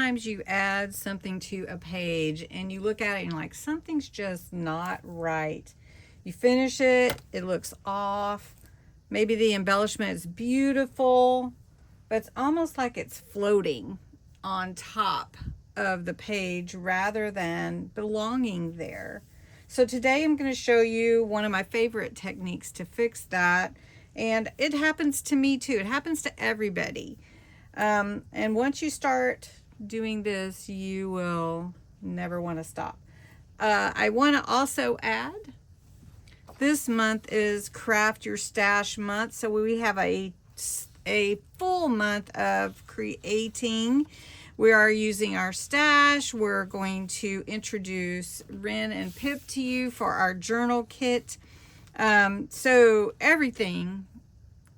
sometimes you add something to a page and you look at it and you're like, something's just not right. You finish it, it looks off. Maybe the embellishment is beautiful, but it's almost like it's floating on top of the page rather than belonging there. So today I'm going to show you one of my favorite techniques to fix that. And it happens to me too. It happens to everybody. And once you start doing this, you will never want to stop. I want to also add, this month is Craft Your Stash month. So we have a full month of creating. We are using our stash. We're going to introduce Ren and Pip to you for our journal kit. So everything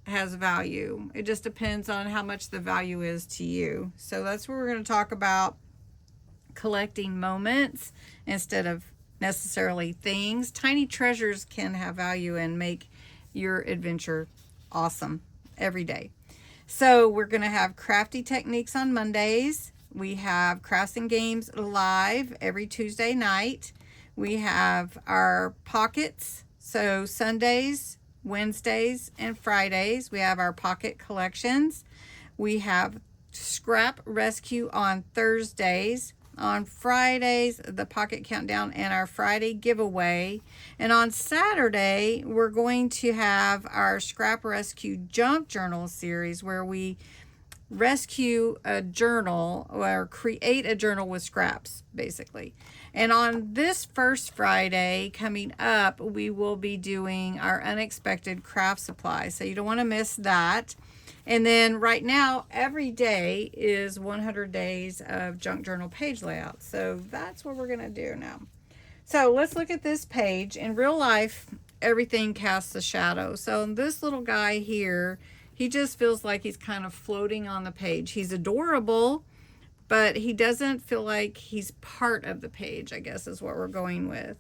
has value. It just depends on how much the value is to you. So that's what we're going to talk about, collecting moments instead of necessarily things. Tiny treasures can have value and make your adventure awesome every day. So we're going to have crafty techniques on Mondays. We have crafts and games live every Tuesday night. We have our pockets. So Sundays, Wednesdays, and Fridays, we have our pocket collections. We have scrap rescue on Thursdays. On Fridays, the pocket countdown and our Friday giveaway. And on Saturday, we're going to have our scrap rescue junk journal series where we rescue a journal or create a journal with scraps, basically. And on this first Friday coming up, we will be doing our unexpected craft supply. So you don't want to miss that. And then right now, every day is 100 days of junk journal page layout. So that's what we're going to do now. So let's look at this page. In real life, everything casts a shadow. So this little guy here, he just feels like he's kind of floating on the page. He's adorable, but he doesn't feel like he's part of the page, I guess is what we're going with.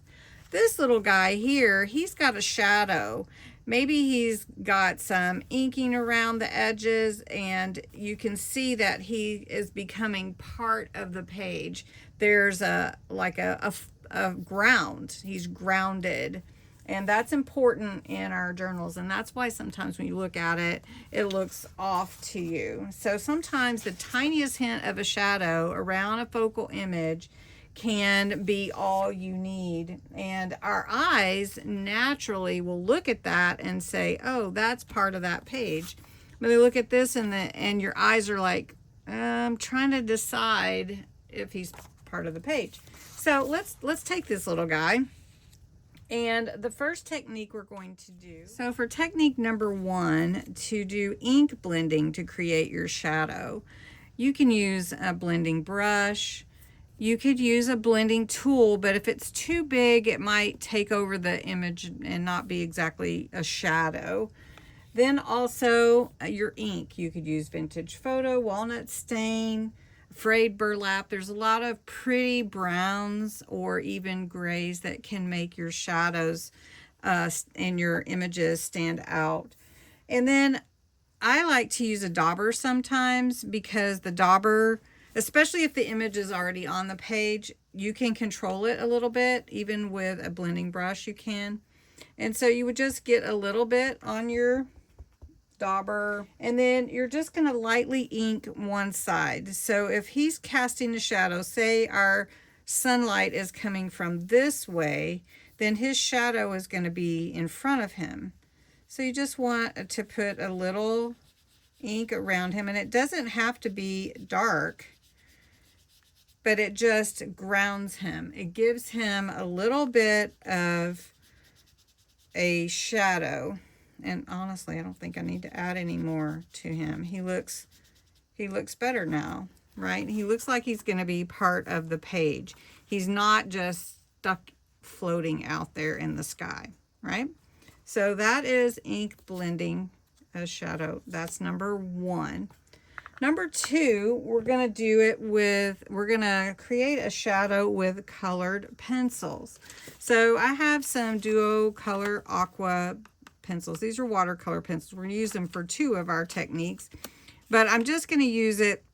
This little guy here, he's got a shadow. Maybe he's got some inking around the edges and you can see that he is becoming part of the page. There's a ground. He's grounded. And that's important in our journals. And that's why sometimes when you look at it, it looks off to you. So sometimes the tiniest hint of a shadow around a focal image can be all you need. And our eyes naturally will look at that and say, oh, that's part of that page. But they look at this and your eyes are like, I'm trying to decide if he's part of the page. So let's take this little guy. And the first technique we're going to do, so for technique number 1, to do ink blending to create your shadow, you can use a blending brush. You could use a blending tool, but if it's too big, it might take over the image and not be exactly a shadow. Then also your ink. You could use vintage photo, walnut stain, frayed burlap. There's a lot of pretty browns or even grays that can make your shadows and your images stand out. And then I like to use a dauber sometimes because the dauber, especially if the image is already on the page, you can control it a little bit. Even with a blending brush you can. And so you would just get a little bit on your dauber, and then you're just going to lightly ink one side. So if he's casting a shadow, say our sunlight is coming from this way, then his shadow is going to be in front of him. So you just want to put a little ink around him, and it doesn't have to be dark, but it just grounds him. It gives him a little bit of a shadow. And honestly, I don't think I need to add any more to him. He looks better now, right? He looks like he's going to be part of the page. He's not just stuck floating out there in the sky, right? So that is ink blending a shadow. That's number 1. Number 2, we're going to do it with, we're going to create a shadow with colored pencils. So I have some Duo Color Aqua pencils. These are watercolor pencils. We're going to use them for 2 of our techniques, but I'm just going to use it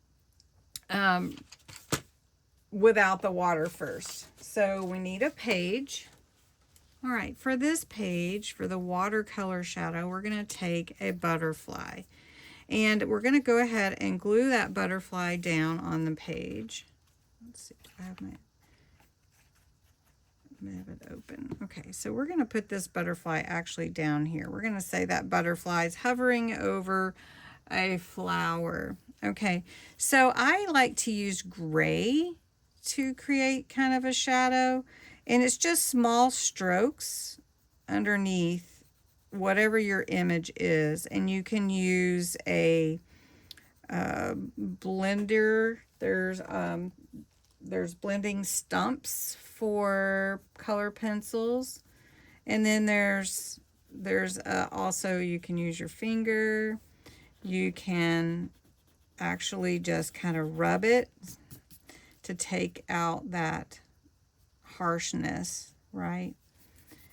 without the water first. So we need a page. All right, for this page, for the watercolor shadow, we're going to take a butterfly. And we're going to go ahead and glue that butterfly down on the page. Let's see, do I have it open? Okay, so we're going to put this butterfly actually down here. We're going to say that butterfly is hovering over a flower. Okay, so I like to use gray to create kind of a shadow, and it's just small strokes underneath whatever your image is, and you can use a blender. There's blending stumps for color pencils, and then there's also, you can use your finger. You can actually just kind of rub it to take out that harshness, right?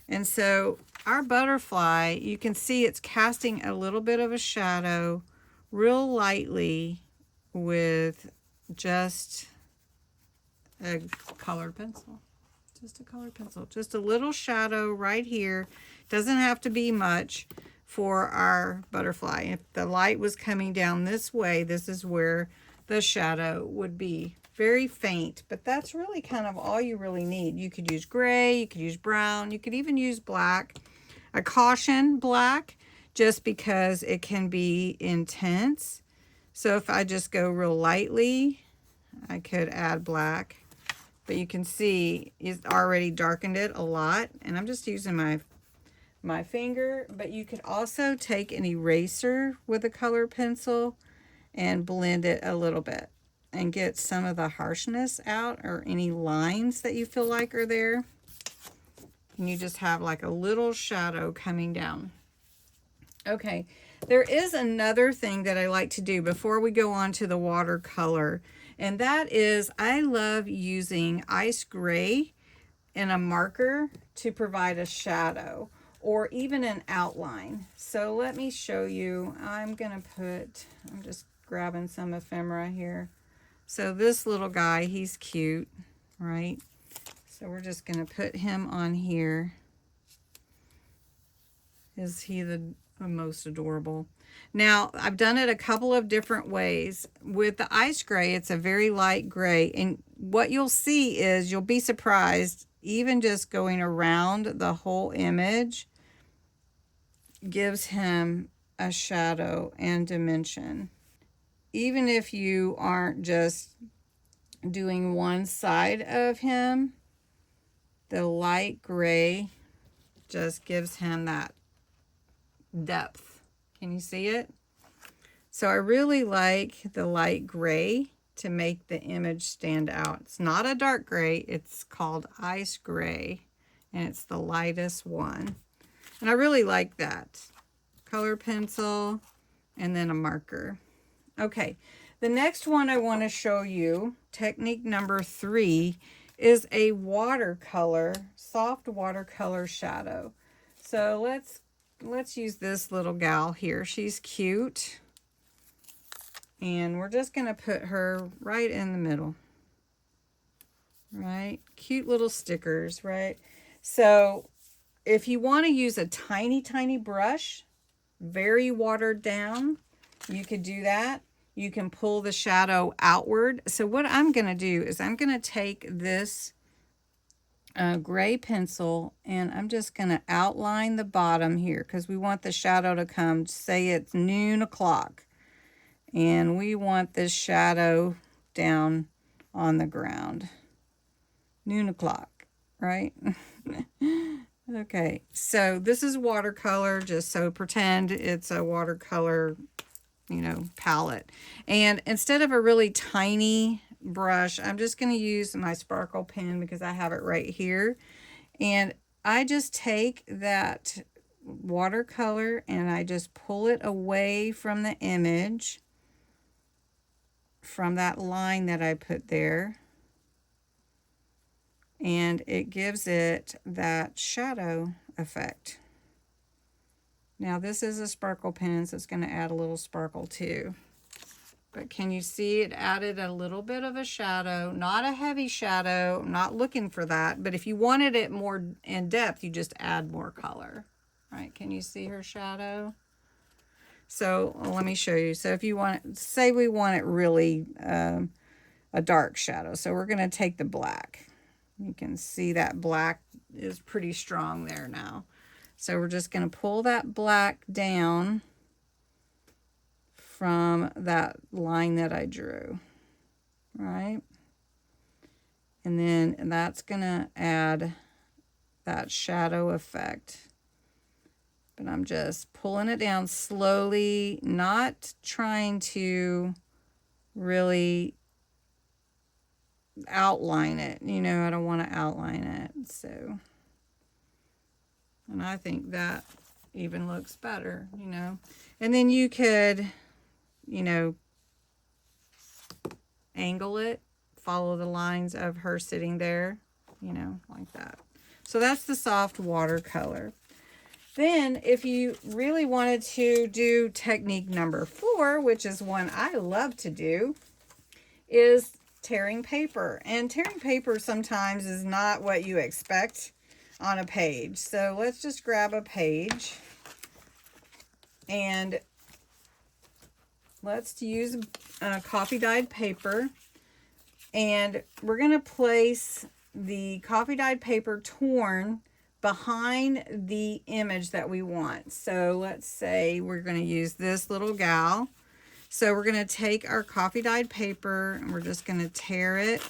And so our butterfly, you can see it's casting a little bit of a shadow real lightly with just a colored pencil. Just a colored pencil. Just a little shadow right here. Doesn't have to be much for our butterfly. If the light was coming down this way, this is where the shadow would be. Very faint, but that's really kind of all you really need. You could use gray, you could use brown, you could even use black. A caution black, just because it can be intense. So if I just go real lightly, I could add black. But you can see it's already darkened it a lot, and I'm just using my finger. But you could also take an eraser with a colored pencil and blend it a little bit and get some of the harshness out, or any lines that you feel like are there. And you just have like a little shadow coming down. Okay, there is another thing that I like to do before we go on to the watercolor, and that is I love using ice gray and a marker to provide a shadow or even an outline. So let me show you. I'm just grabbing some ephemera here. So this little guy, he's cute, right? So we're just going to put him on here. Is he the most adorable? Now, I've done it a couple of different ways. With the ice gray, it's a very light gray. And what you'll see is, you'll be surprised, even just going around the whole image gives him a shadow and dimension. Even if you aren't just doing one side of him, the light gray just gives him that depth. Can you see it? So I really like the light gray to make the image stand out. It's not a dark gray, it's called ice gray, and it's the lightest one. And I really like that. Color pencil and then a marker. Okay, the next one I want to show you, technique number 3, is a watercolor, soft watercolor shadow. So let's use this little gal here. She's cute. And we're just going to put her right in the middle. Right? Cute little stickers, right? So if you want to use a tiny, tiny brush, very watered down, you could do that. You can pull the shadow outward. So what I'm going to do is I'm going to take this gray pencil, and I'm just going to outline the bottom here, because we want the shadow to come, say it's noon o'clock, and we want this shadow down on the ground. Noon o'clock, right? Okay, so this is watercolor, just so pretend it's a watercolor, palette. And instead of a really tiny brush, I'm just going to use my sparkle pen because I have it right here. And I just take that watercolor and I just pull it away from the image, from that line that I put there. And it gives it that shadow effect. Now this is a sparkle pen, so it's going to add a little sparkle too. But can you see it added a little bit of a shadow? Not a heavy shadow. I'm not looking for that. But if you wanted it more in depth, you just add more color. Right? Can you see her shadow? So let me show you. So if you want, say we want it really a dark shadow. So we're going to take the black. You can see that black is pretty strong there now. So we're just going to pull that black down from that line that I drew, right? And then that's gonna add that shadow effect. But I'm just pulling it down slowly, not trying to really outline it. You know, I don't want to outline it. So, and I think that even looks better, you know. And then you could, you know, angle it, follow the lines of her sitting there, you know, like that. So that's the soft watercolor. Then if you really wanted to do technique number 4, which is one I love to do, is tearing paper. And tearing paper sometimes is not what you expect on a page. So let's just grab a page and let's use coffee dyed paper, and we're going to place the coffee dyed paper torn behind the image that we want. So let's say we're going to use this little gal. So we're going to take our coffee dyed paper and we're just going to tear it.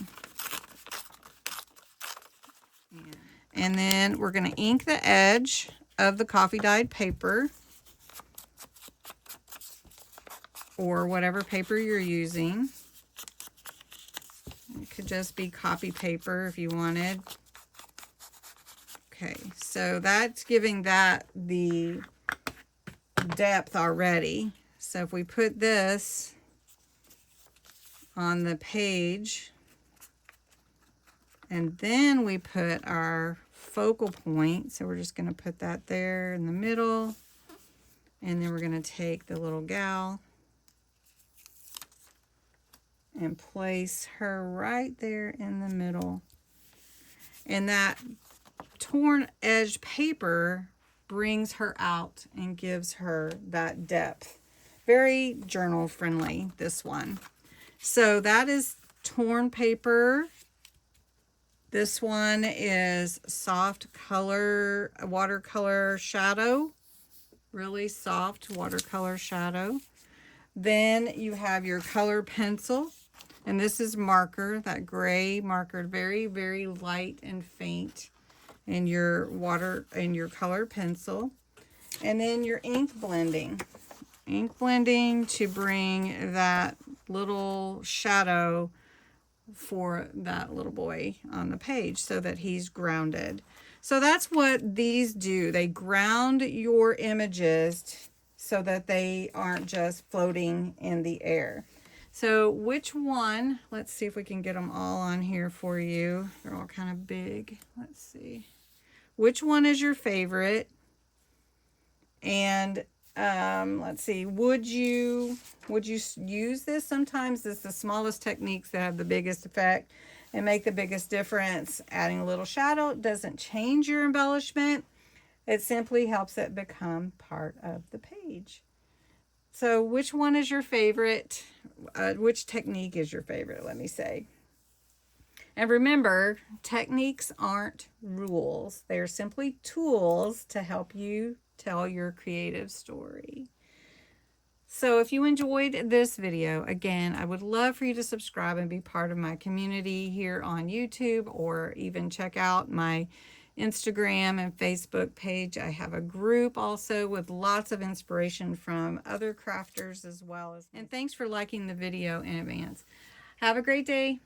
And then we're going to ink the edge of the coffee dyed paper, or whatever paper you're using. It could just be copy paper if you wanted. Okay, so that's giving that the depth already. So if we put this on the page, and then we put our focal point, so we're just going to put that there in the middle, and then we're going to take the little gal and place her right there in the middle. And that torn edge paper brings her out and gives her that depth. Very journal friendly, this one. So that is torn paper. This one is soft color, watercolor shadow. Really soft watercolor shadow. Then you have your color pencil. And this is marker, that gray marker, very, very light and faint in your color pencil. And then your ink blending. Ink blending to bring that little shadow for that little boy on the page so that he's grounded. So that's what these do. They ground your images so that they aren't just floating in the air. So which one, let's see if we can get them all on here for you. They're all kind of big. Let's see. Which one is your favorite? And let's see, would you use this? Sometimes it's the smallest techniques that have the biggest effect and make the biggest difference. Adding a little shadow doesn't change your embellishment. It simply helps it become part of the page. So which one is your favorite? Which technique is your favorite, let me say. And remember, techniques aren't rules. They're simply tools to help you tell your creative story. So if you enjoyed this video, again, I would love for you to subscribe and be part of my community here on YouTube, or even check out my Instagram and Facebook page. I have a group also with lots of inspiration from other crafters as well. And thanks for liking the video in advance. Have a great day.